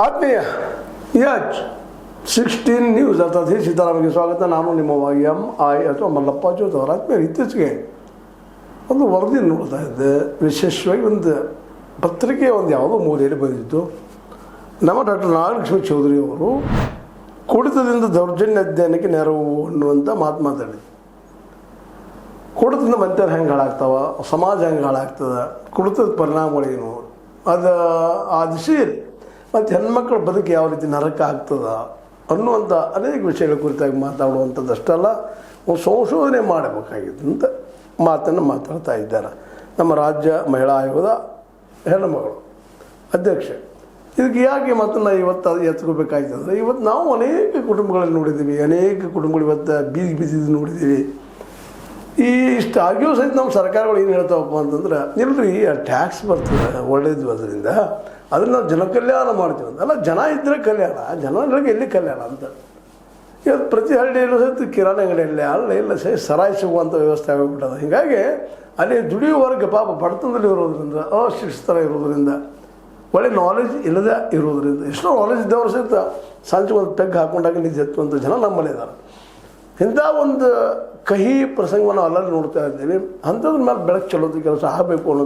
ಆತ್ಮೀಯ H 16 news ಅರ್ಥಾತ್ ಸೀತಾರಾಮಗೆ ಸ್ವಾಗತ. ನಾನು ನಿಮ್ಮ MI ಅಥವಾ ಮಲ್ಲಪ್ಪ ಜೋತವರ. ಆತ್ಮೀಯ, ಇತ್ತೀಚೆಗೆ ಒಂದು ವರದಿ ನೋಡ್ತಾ ಇದ್ದೆ. ವಿಶೇಷವಾಗಿ ಒಂದು ಪತ್ರಿಕೆ ಯಾವುದೋ ಮೂಲೆಯಲ್ಲಿ ಬಂದಿತ್ತು. ನಮ್ಮ ಡಾಕ್ಟರ್ ನಾಗಲಕ್ಷ್ಮಿ ಚೌಧರಿ ಅವರು ಕುಡಿತದಿಂದ ದೌರ್ಜನ್ಯ ಅಧ್ಯಯನಕ್ಕೆ ನೆರವು ಅನ್ನುವಂಥ ಮಾತಾಡಿದ್ರು. ಕುಡಿತದಿಂದ ಮನುಷ್ಯರು ಹೆಂಗೆ ಹಾಳಾಗ್ತಾವ, ಸಮಾಜ ಹೆಂಗೆ ಹಾಳಾಗ್ತದೆ, ಕುಡಿತದ ಪರಿಣಾಮಗಳೇನು, ಅದು ಆ ದಿಶೆಯಲ್ಲಿ ಮತ್ತು ಹೆಣ್ಮಕ್ಳ ಬದುಕು ಯಾವ ರೀತಿ ನರಕ ಆಗ್ತದ ಅನ್ನುವಂಥ ಅನೇಕ ವಿಷಯಗಳ ಕುರಿತಾಗಿ ಮಾತಾಡುವಂಥದ್ದಷ್ಟಲ್ಲ, ಒಂದು ಸಂಶೋಧನೆ ಮಾಡಬೇಕಾಗಿದ್ದಂಥ ಮಾತನ್ನು ಮಾತಾಡ್ತಾ ಇದ್ದಾರೆ ನಮ್ಮ ರಾಜ್ಯ ಮಹಿಳಾ ಆಯೋಗದ ಹೆಣ್ಣುಮಗಳು ಅಧ್ಯಕ್ಷೆ. ಇದಕ್ಕೆ ಯಾಕೆ ಮಾತನ್ನು ಇವತ್ತು ಅದು ಎತ್ಕೋಬೇಕಾಗ್ತದೆ? ಇವತ್ತು ನಾವು ಅನೇಕ ಕುಟುಂಬಗಳಲ್ಲಿ ನೋಡಿದ್ದೀವಿ, ಅನೇಕ ಕುಟುಂಬಗಳು ಇವತ್ತು ಬೀದಿ ಬಿದ್ದಿದ್ದು ನೋಡಿದ್ದೀವಿ. ಇಷ್ಟು ಆಗಿಯೂ ಸಹಿತ ನಮ್ಮ ಸರ್ಕಾರಗಳು ಏನು ಹೇಳ್ತಾವಪ್ಪ ಅಂತಂದ್ರೆ, ಇಲ್ಲರಿ ಟ್ಯಾಕ್ಸ್ ಬರ್ತದೆ ಒಳ್ಳೇದು, ಅದನ್ನು ನಾವು ಜನಕಲ್ಯಾಣ ಮಾಡ್ತೀವಿ ಅಂತ. ಅಲ್ಲ, ಜನ ಇದ್ದರೆ ಕಲ್ಯಾಣ, ಜನಗಳಿಗೆ ಎಲ್ಲಿ ಕಲ್ಯಾಣ ಅಂತ. ಇವತ್ತು ಪ್ರತಿ ಹಳ್ಳಿಯಲ್ಲೂ ಸಹಿತ ಕಿರಾಣಿ ಅಂಗಡಿಯಲ್ಲಿ ಇಲ್ಲ ಸರಾಯಿ ಸಿಗುವಂಥ ವ್ಯವಸ್ಥೆ ಆಗಿಬಿಟ್ಟದ. ಹೀಗಾಗಿ ಅಲ್ಲಿ ದುಡಿಯುವ ವರ್ಗ ಪಾಪ ಬಡತನದಲ್ಲಿ ಇರೋದ್ರಿಂದ, ಅಶಿಕ್ಷಿತರ ಇರೋದ್ರಿಂದ, ಒಳ್ಳೆ ನಾಲೆಜ್ ಇಲ್ಲದೆ ಇರೋದ್ರಿಂದ, ಎಷ್ಟೋ ನಾಲೆಜ್ ಇದ್ದವರು ಸಹಿತ ಸಂಜೆ ಒಂದು ಪೆಗ್ ಹಾಕೊಂಡಾಗ ನಿಜ ಎತ್ತುವಂಥ ಜನ ನಮ್ಮಲ್ಲಿ ಇದ್ದಾರೆ. ಇಂಥ ಒಂದು ಕಹಿ ಪ್ರಸಂಗವನ್ನು ಅಲ್ಲಲ್ಲಿ ನೋಡ್ತಾ ಇದ್ದೀವಿ. ಅಂಥದ್ರ ಮೇಲೆ ಬೆಳಕು ಚೆಲ್ಲೋದು ಕೆಲಸ ಆಗಬೇಕು ಅನ್ನೋ